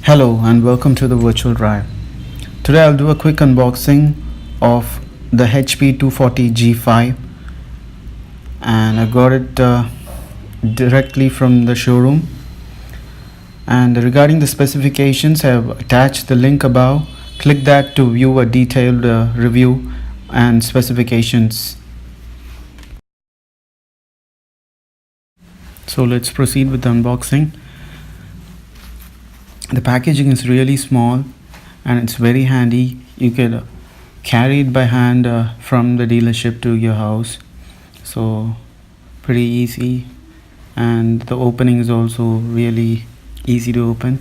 Hello and welcome to the virtual drive. Today I'll do a quick unboxing of the HP 240 G5, and I got it directly from the showroom. And regarding the specifications, I have attached the link above. Click that to view a detailed review and specifications. So let's proceed with the unboxing. The packaging is really small and it's very handy. You can carry it by hand from the dealership to your house, so pretty easy, and the opening is also really easy to open.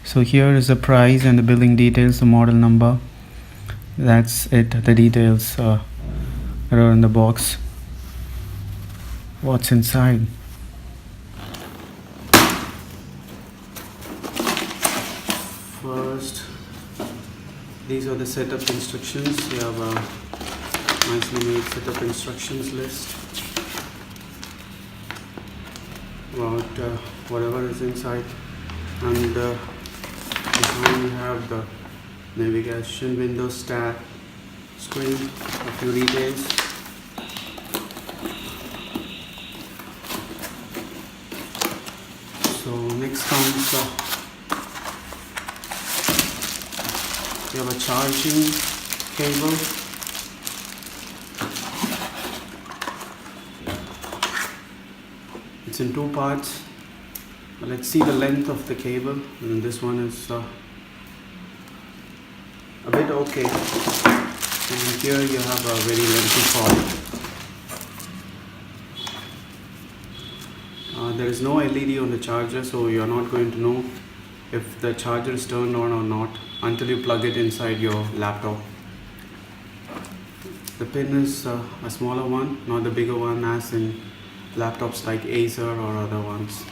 So here is the price and the billing details, the model number. That's it, the details are in the box. What's inside? First, these are the setup instructions. You have a nicely made setup instructions list about whatever is inside, and behind we have the navigation window, start screen, a few details. So next comes we have a charging cable. It's in two parts. Let's see the length of the cable, and this one is a bit okay. And here you have a very lengthy cord. There is no LED on the charger, so you are not going to know if the charger is turned on or not until you plug it inside your laptop. The pin is a smaller one, not the bigger one as in laptops like Acer or other ones.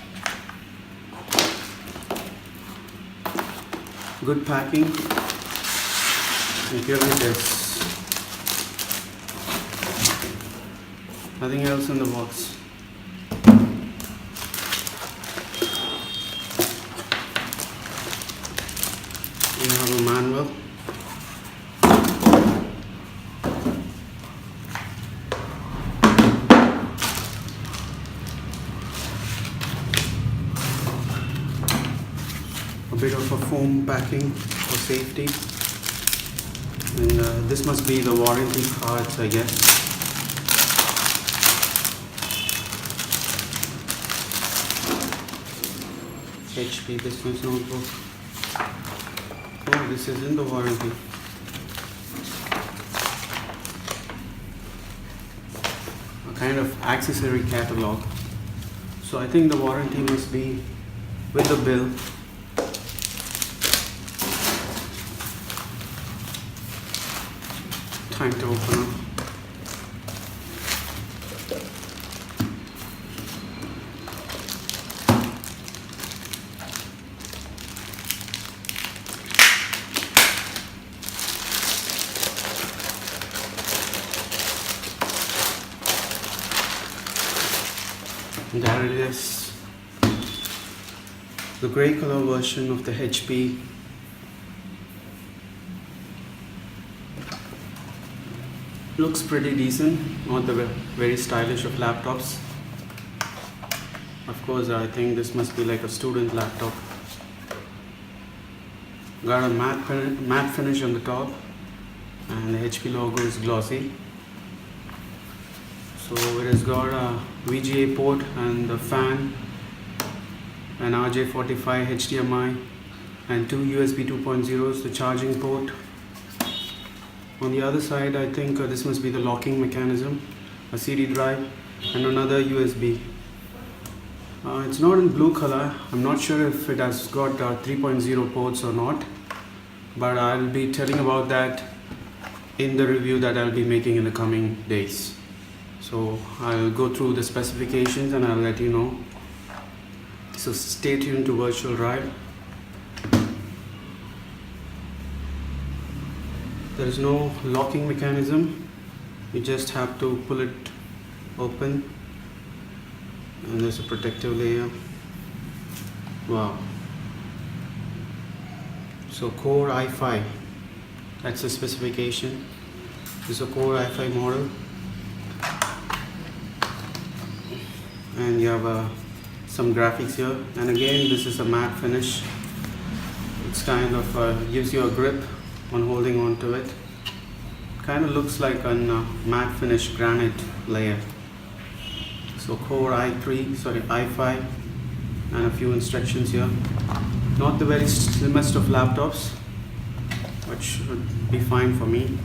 Good packing, and here it is. Nothing else in the box. We have a manual. A bit of a foam packing for safety, and this must be the warranty cards, I guess. HP business notebook. Oh, this is in the warranty. A kind of accessory catalog. So I think the warranty must be with the bill. Time to open up. There it is, the grey color version of the HP. Looks pretty decent, not the very stylish of laptops. Of course, I think this must be like a student laptop. Got a matte finish on the top, and the HP logo is glossy. So it has got a VGA port and the fan, an RJ45 HDMI, and two USB 2.0s, the charging port. On the other side, I think this must be the locking mechanism, a CD drive, and another USB. It's not in blue color. I'm not sure if it has got 3.0 ports or not, but I'll be telling about that in the review that I'll be making in the coming days. So I'll go through the specifications and I'll let you know. So stay tuned to Virtual Drive. There is no locking mechanism. You just have to pull it open, and there's a protective layer. Wow. So Core i5, that's the specification. This is a Core i5 model, and you have some graphics here, and again this is a matte finish. It's kind of gives you a grip on holding on to it. Kind of looks like a matte finish granite layer. So Core i5, and a few instructions here. Not the very slimmest of laptops, but should be fine for me.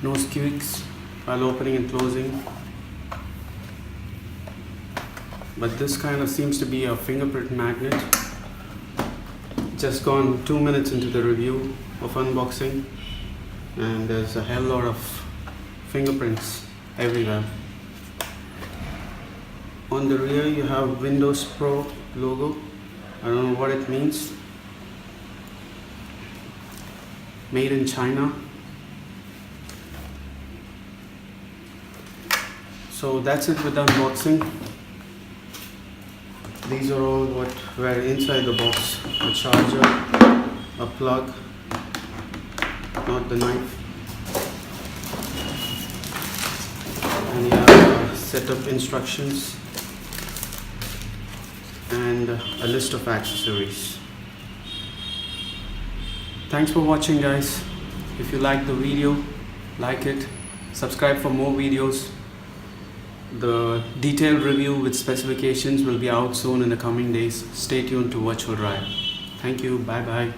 No squeaks while opening and closing. But this kind of seems to be a fingerprint magnet. Just gone 2 minutes into the review of unboxing, and there's a hell lot of fingerprints everywhere. On the rear you have Windows Pro logo. I don't know what it means. Made in China. So that's it with the unboxing. These are all what were inside the box. A charger, a plug, not the knife, and you have a set of instructions and a list of accessories. Thanks for watching, guys. If you like the video, like it, subscribe for more videos. The detailed review with specifications will be out soon in the coming days. Stay tuned to Virtual Drive. Thank you. Bye bye.